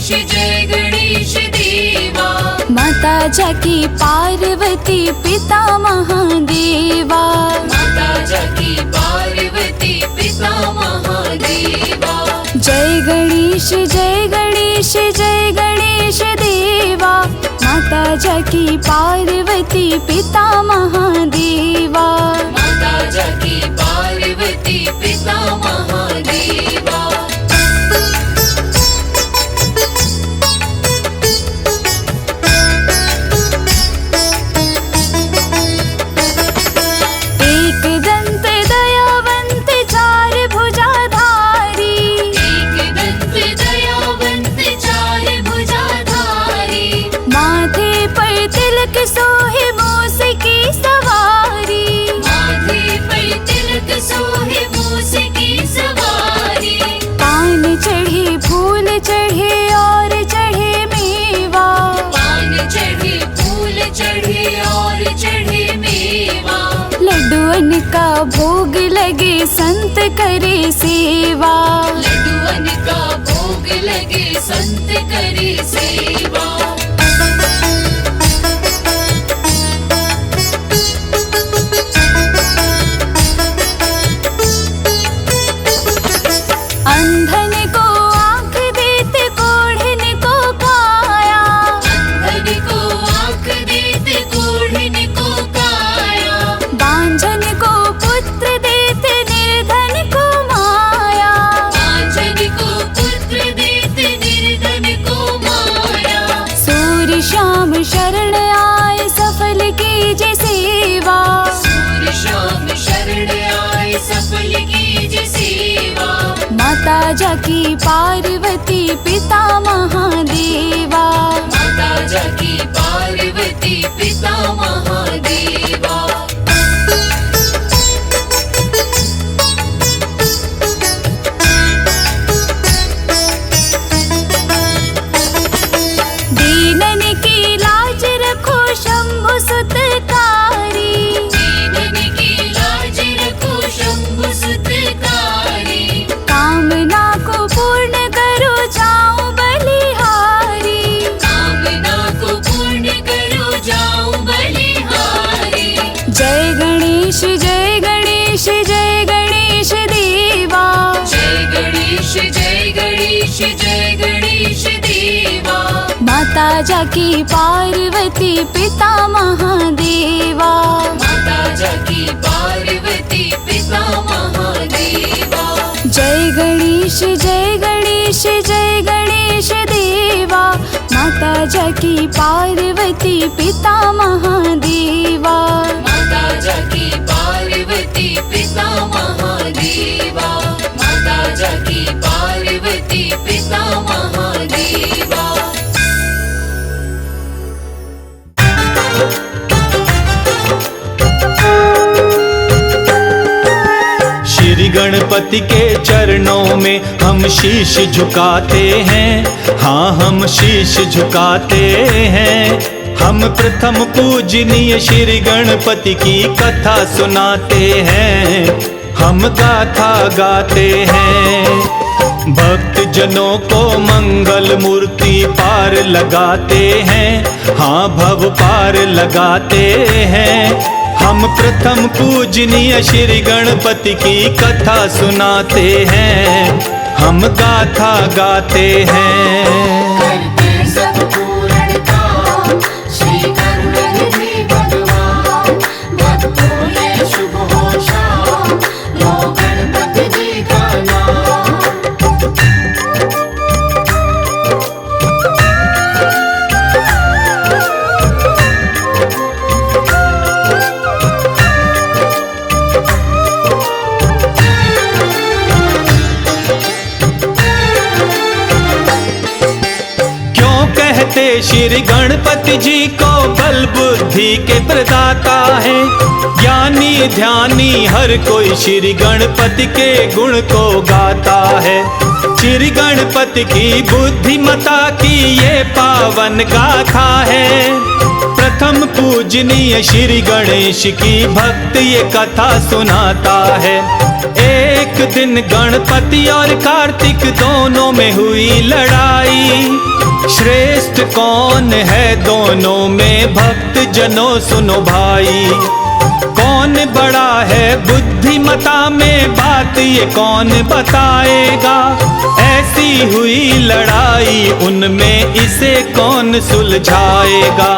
जय गणेश देवा। माता जाकी पार्वती पिता महादेवा। माता जाकी पार्वती पिता महादेवा। जय गणेश जय गणेश जय गणेश देवा। माता जाकी पार्वती पिता महादेवा। माता जाकी पार्वती पिता महादेवा। एक दंत दयावंत चार भुजाधारी। एक दंत दयावंत चार भुजाधारी। माथे पर तिलक सोहे मूस की सवारी। माथे पर तिलक सोहे मूस की सवारी। पान चढ़े फूल चढ़े और चढ़े मेवा। पान चढ़े फूल चढ़े और चढ़े मेवा। लड्डुअन का भोग लगे संत करे सेवा। लड्डुअन का भोग लगे संत करे सेवा। अंधन को आँख देते कोढ़न को काया। अंधन को आँख देते कोढ़न को काया। बांझन को पुत्र देते निर्धन को माया। बांझन को पुत्र देते निर्धन को माया। सूर्य श्याम शरण आए सफल कीजे सेवा। सूर्य श्याम शरण आए सफल कीजिए सेवा। माता जाकी पार्वती पिता महादेवा। माता जाकी पार्वती पिता महादेवा। दीनन की लाज रखो शंभु सुतकारी। दीनन की लाज रखो शंभु सुतकारी। कामना को पूर्ण करो जाऊं बलिहारी। कामना को पूर्ण करो जाऊं बलिहारी। जय गणेश जय गणेश जय गणेश देवा। जय गणेश जय गणेश जय गणेश देवा। माता जाकी पार्वती पिता महादेवा। माता जाकी पार्वती पिता महादेवा। जय गणेश जय गणेश जय गणेश देवा। माता जाकी पार्वती पिता महादेवा। माता जाकी पार्वती पिता महादेवा। माता जाकी पार्वती पिता महादेवा। श्री गणपति के चरणों में हम शीश झुकाते हैं। हाँ हम शीश झुकाते हैं। हम प्रथम पूजनीय श्री गणपति की कथा सुनाते हैं। हम गाथा गाते हैं। भक्त जनों को मंगल मूर्ति पार लगाते हैं। हाँ भव पार लगाते हैं। हम प्रथम पूजनीय श्री गणपति की कथा सुनाते हैं। हम गाथा गाते हैं। करते सब पूर्ण काम श्री गणपति भगवान। भक्तों ये शुभ हो शाम लो गणपति जी का नाम। श्री गणपति जी को बल बुद्धि के प्रदाता है। ज्ञानी ध्यानी हर कोई श्री गणपति के गुण को गाता है। श्री गणपति की बुद्धिमता की ये पावन गाथा है। प्रथम पूजनीय श्री गणेश की भक्त ये कथा सुनाता है। एक दिन गणपति और कार्तिक दोनों में हुई लड़ाई। श्रेष्ठ कौन है दोनों में, भक्त जनों सुनो भाई। कौन बड़ा है बुद्धिमता में, बात ये कौन बताएगा। ऐसी हुई लड़ाई उनमें, इसे कौन सुलझाएगा।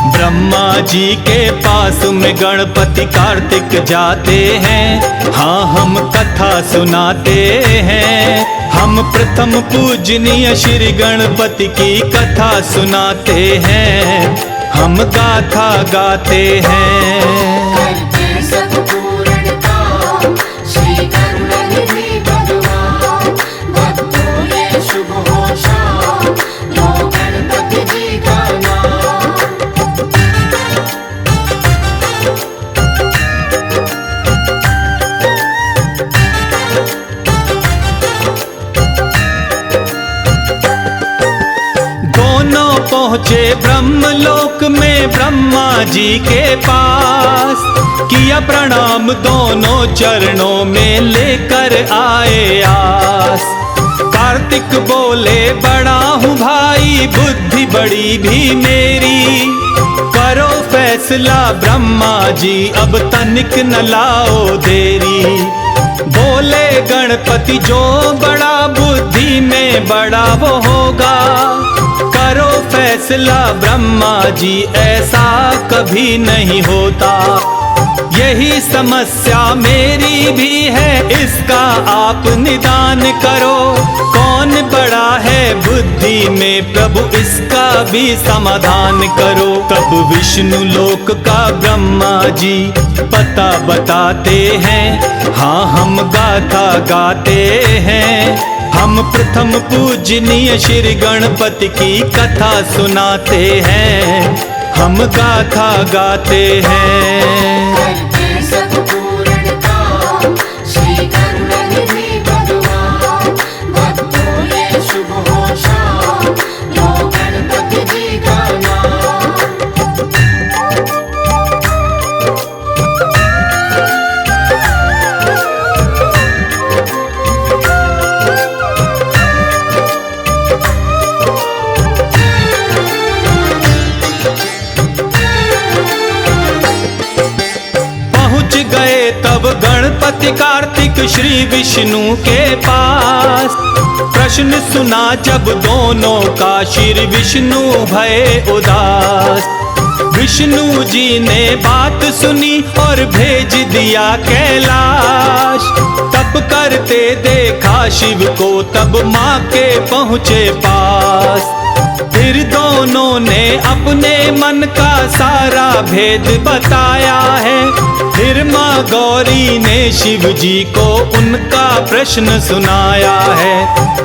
ब्रह्मा जी के पास में गणपति कार्तिक जाते हैं, हाँ हम कथा सुनाते हैं। हम प्रथम पूजनीय श्री गणपति की कथा सुनाते हैं, हम गाथा गाते हैं। करते सब पूर्ण काम, श्री करुणानिधि भगवान। भक्तों ये शुभ हो शाम, लो गणपति जी का नाम। दोनों पहुँचे ब्रह्मलोक में ब्रह्मा जी के पास। किया प्रणाम दोनों चरणों में, लेकर आए आस। कार्तिक बोले बड़ा हूँ भाई, बुद्धि बड़ी भी मेरी। करो फैसला ब्रह्मा जी, अब तनिक न लाओ देरी। बोले गणपति जो बड़ा बुद्धि में बड़ा वो होगा। करो फैसला ब्रह्मा जी, ऐसा कभी नहीं होता। यही समस्या मेरी भी है, इसका आप निदान करो। कौन बड़ा है बुद्धि में प्रभु, इसका भी समाधान करो। तब विष्णु लोक का ब्रह्मा जी पता बताते हैं, हाँ हम गाथा गाते हैं। हम प्रथम पूजनीय श्री गणपति की कथा सुनाते हैं, हम गाथा गाते हैं। करते सब पूर्ण काम, श्री करुणानिधि भगवान। भक्तों ये शुभ हो शाम, लो गणपति जी का नाम। गए तब गणपति कार्तिक श्री विष्णु के पास। प्रश्न सुना जब दोनों का, श्री विष्णु भये उदास। विष्णु जी ने बात सुनी और भेज दिया कैलाश। तप करते देखा शिव को, तब माँ के पहुँचे पास। फिर दोनों ने अपने मन का सारा भेद बताया है। फिर माँ गौरी ने शिव जी को उनका प्रश्न सुनाया है।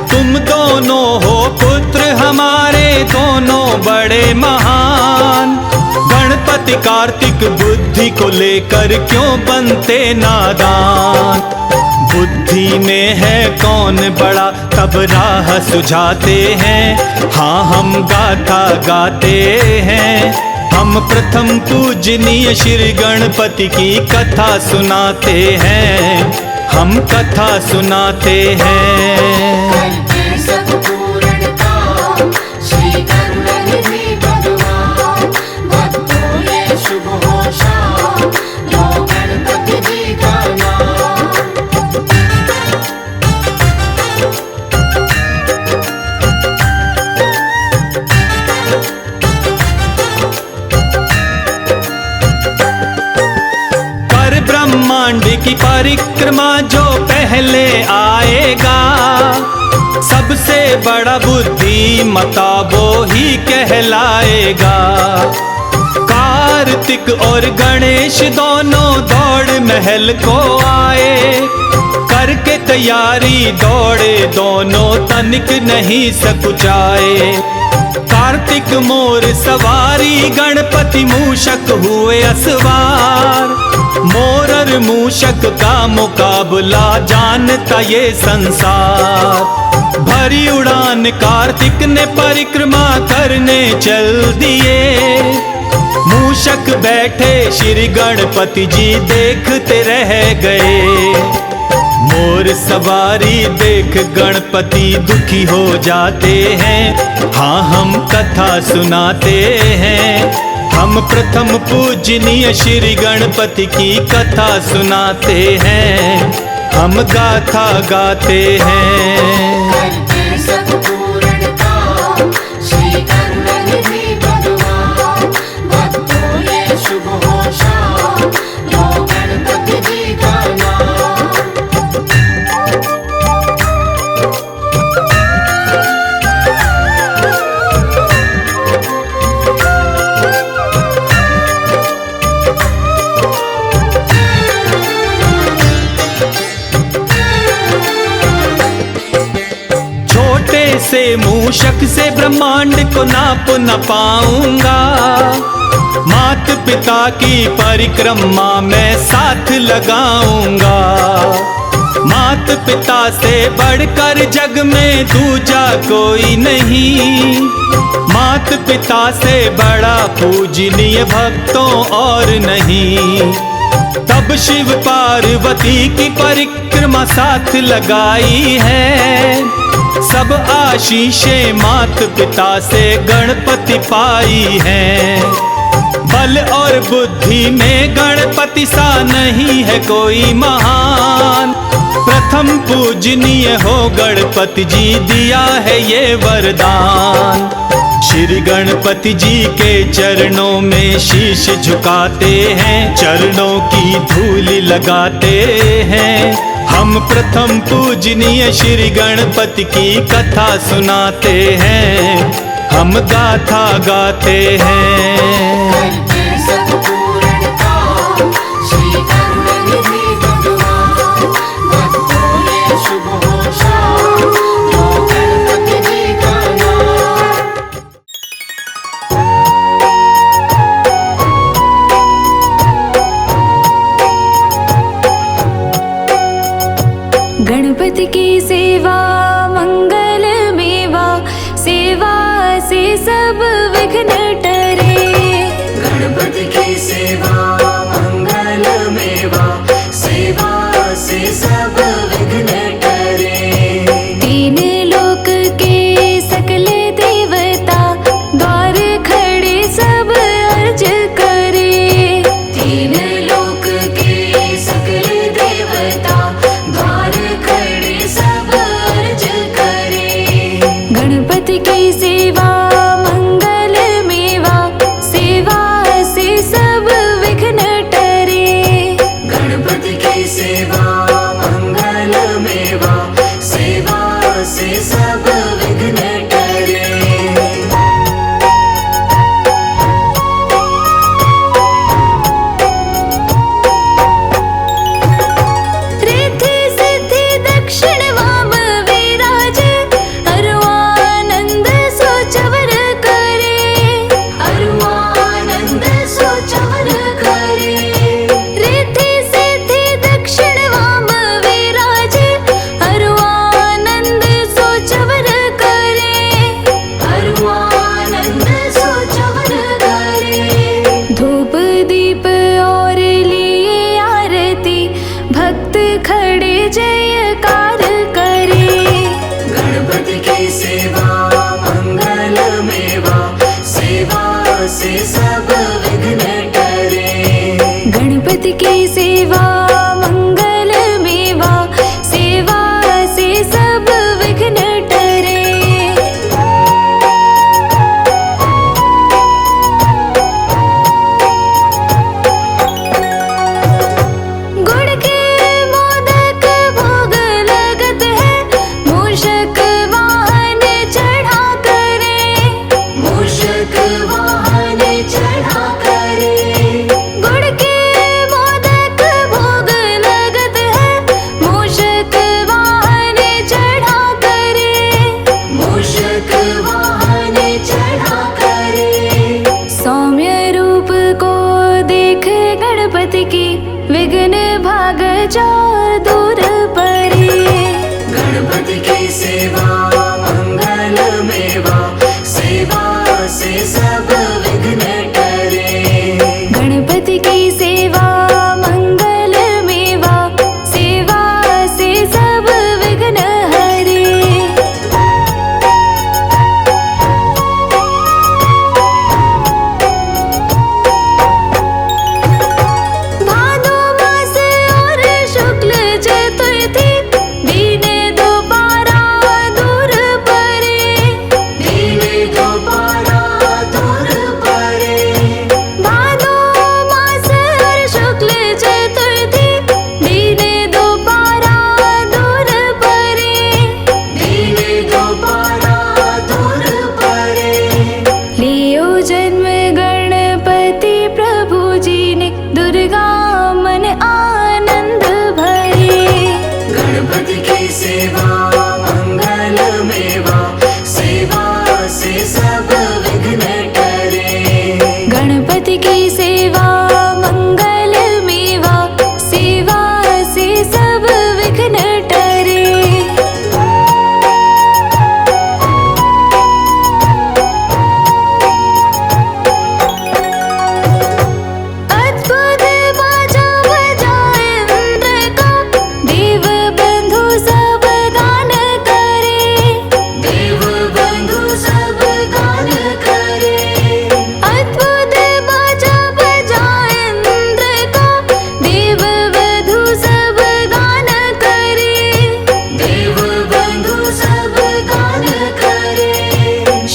तुम दोनों हो पुत्र हमारे, दोनों बड़े महान। गणपति कार्तिक बुद्धि को लेकर क्यों बनते नादान। बुद्धि में है कौन बड़ा, तब राह सुझाते हैं, हाँ हम गाथा गाते हैं। हम प्रथम पूजनीय श्री गणपति की कथा सुनाते हैं, हम कथा सुनाते हैं। करते सब पूर्ण काम, श्री करुणानिधि भगवान। भक्तों ये शुभ हो शाम, लो गणपति जी का नाम। ब्रह्मांड की परिक्रमा जो पहले आएगा, सबसे बड़ा बुद्धिमता वो ही कहलाएगा। कार्तिक और गणेश दोनों दौड़ महल को आए। करके तैयारी दौड़े दोनों, तनिक नहीं सकुचाए। कार्तिक मोर सवारी, गणपति मूषक हुए असवार। मोर और मूषक का मुकाबला जानता ये संसार। भरी उड़ान कार्तिक ने परिक्रमा करने चल दिए। मूषक बैठे श्री गणपति जी देखते रह गए। मोर सवारी देख गणपति दुखी हो जाते हैं। हाँ हम कथा सुनाते हैं। हम प्रथम पूजनीय श्री गणपति की कथा सुनाते हैं। हम गाथा गाते हैं। करते सब पूर्णता श्री करुणानिधि भगवान। भक्तों ये शुभ होशा लो गणपति जी का नाम। छोटे से मूषक से ब्रह्मांड को नाप न पाऊंगा। मात पिता की परिक्रमा में साथ लगाऊंगा। मात पिता से बढ़कर जग में दूजा कोई नहीं। मात पिता से बड़ा पूजनीय भक्तों और नहीं। तब शिव पार्वती की परिक्रमा साथ लगाई है। सब आशीषें मात पिता से गणपति पाई हैं। बल और बुद्धि में गणपति सा नहीं है कोई महान। प्रथम पूजनीय हो गणपति जी दिया है ये वरदान। श्री गणपति जी के चरणों में शीश झुकाते हैं। चरणों की धूल लगाते हैं। हम प्रथम पूजनीय श्री गणपति की कथा सुनाते हैं। हम गाथा गाते हैं। करते सब पूर्णता श्री करुणानिधि भगवान। भक्तों ये शुभ होशा लो गणपति जी का नाम। गणपति की सेवा मंगल मेवा, सेवा से सब विघ्न टरे। गणपति की सेवा मंगल मेवा, सेवा से सब विघ्न टरे। तीन लोक के सकल देवता, द्वार खड़े सब अर्ज करे। तीन लोक के सकल देवता, द्वार खड़े सब अर्ज करे। गणपति की सेवा मंगल मेवा, सेवा से सब विघ्न टरे। गणपति की सेवा मंगल मेवा, सेवा से सब विघ्न टरे। रिद्धि सिद्धि दक्षिण वाम विराज, अरुआनंद सो चवर करे। अरुआनंद सो चवर करे। रिद्धि सिद्धि दक्षिण वाम विराज, अरुआनंद सो चवर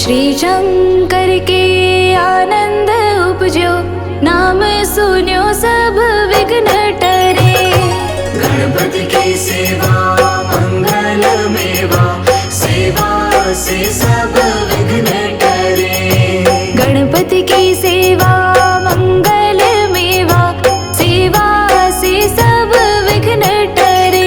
श्री शंकर के आनंद उपजो, नाम सुन्यो सब विघ्न टरे। गणपति की सेवा मंगल मेवा, सेवा से सब विघ्न टरे। गणपति की सेवा मंगल मेवा, सेवा से सब विघ्न टरे।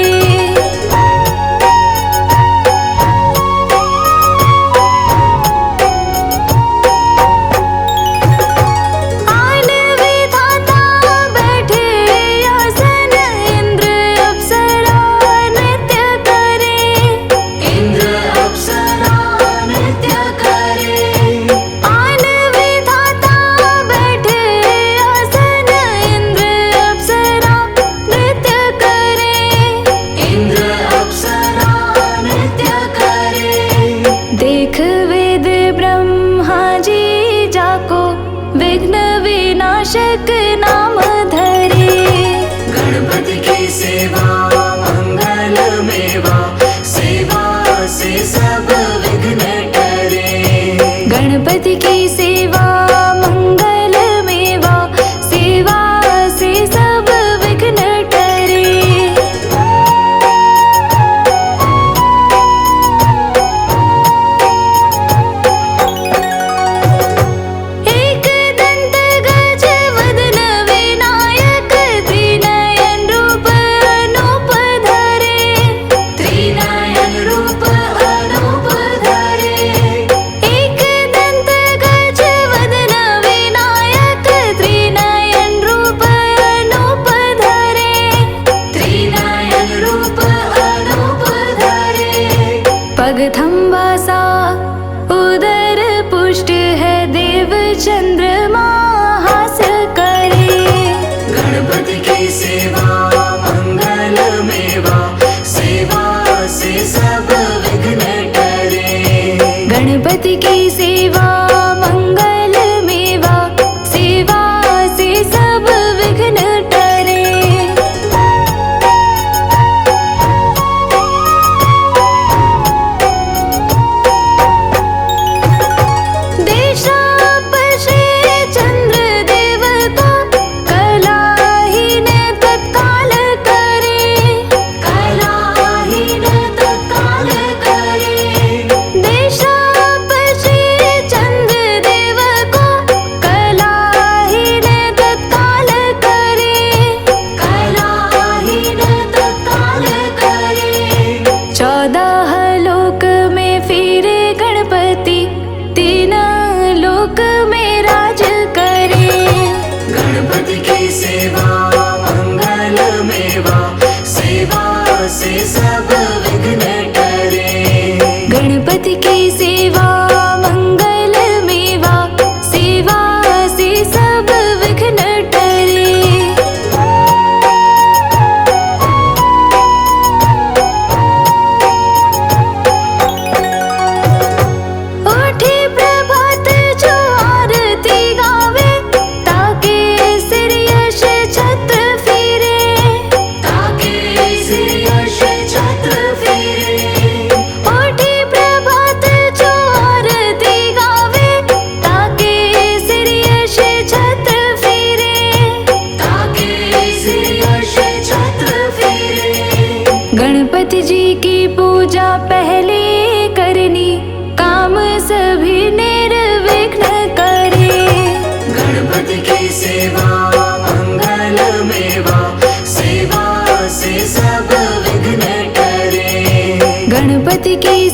आन विधाता बैठे आसन, इंद्र अप्सरा नृत्य करे। इंद्र अप्सरा नृत्य करे। आन विधाता बैठे आसन, इंद्र अप्सरा नृत्य करे। इंद्र अप्सरा नृत्य करे। देख वेद ब्रह्मा जी जाको, विघ्न विनाशक नाम धरे। गणपति की सेवा मंगल मेवा, सेवा से सब विघ्न टरे। गणपति की सेवा मंगल मेवा, सेवा से सब विघ्न टरे। एक दंत गज वदन विनायक, त्रिनयन रूप अनूप धरे। त्रिनयन रूप अनूप धरे। एक दंत गज वदन विनायक, त्रिनयन रूप अनूप धरे। त्रिनयन रूप अनूप धरे। पग थंबासा उदर पुष्ट है, देव चंद्रमा हास करे। गणपति की सेवा मंगल मेवा, सेवा से सब विघ्न टरे। गणपति की सेवा मंगल मेवा, सेवा से सब विघ्न टरे। देशापशे चंद्र देव को, कलाहीन तत्काल करे। कलाहीन तत्काल करे। देशापशे चंद्र देव को, कलाहीन तत्काल करे। कलाहीन तत्काल करे। 14 लोक में फिरे गणपति, 3 लोक में राज करे। गणपति की सेवा मंगल मेवा, सेवा से सब विघ्न टरे। गणपति की सेवा मंगल मेवा, सेवा से सब विघ्न टरे। उठी प्रभात जो आरती गावे, ताके सिर यश छत्र फिरे। ताके सिर यश छत्र फिरे। उठी प्रभात जो आरती गावे, ताके सिर यश छत्र फिरे। ताके सिर यश छत्र फिरे। गणपति जी की पूजा पहले करनी, काम सभी निर्विघ्न करे। गणपति की सेवा मंगल मेवा, सेवा से सब विघ्न टरे। गणपति की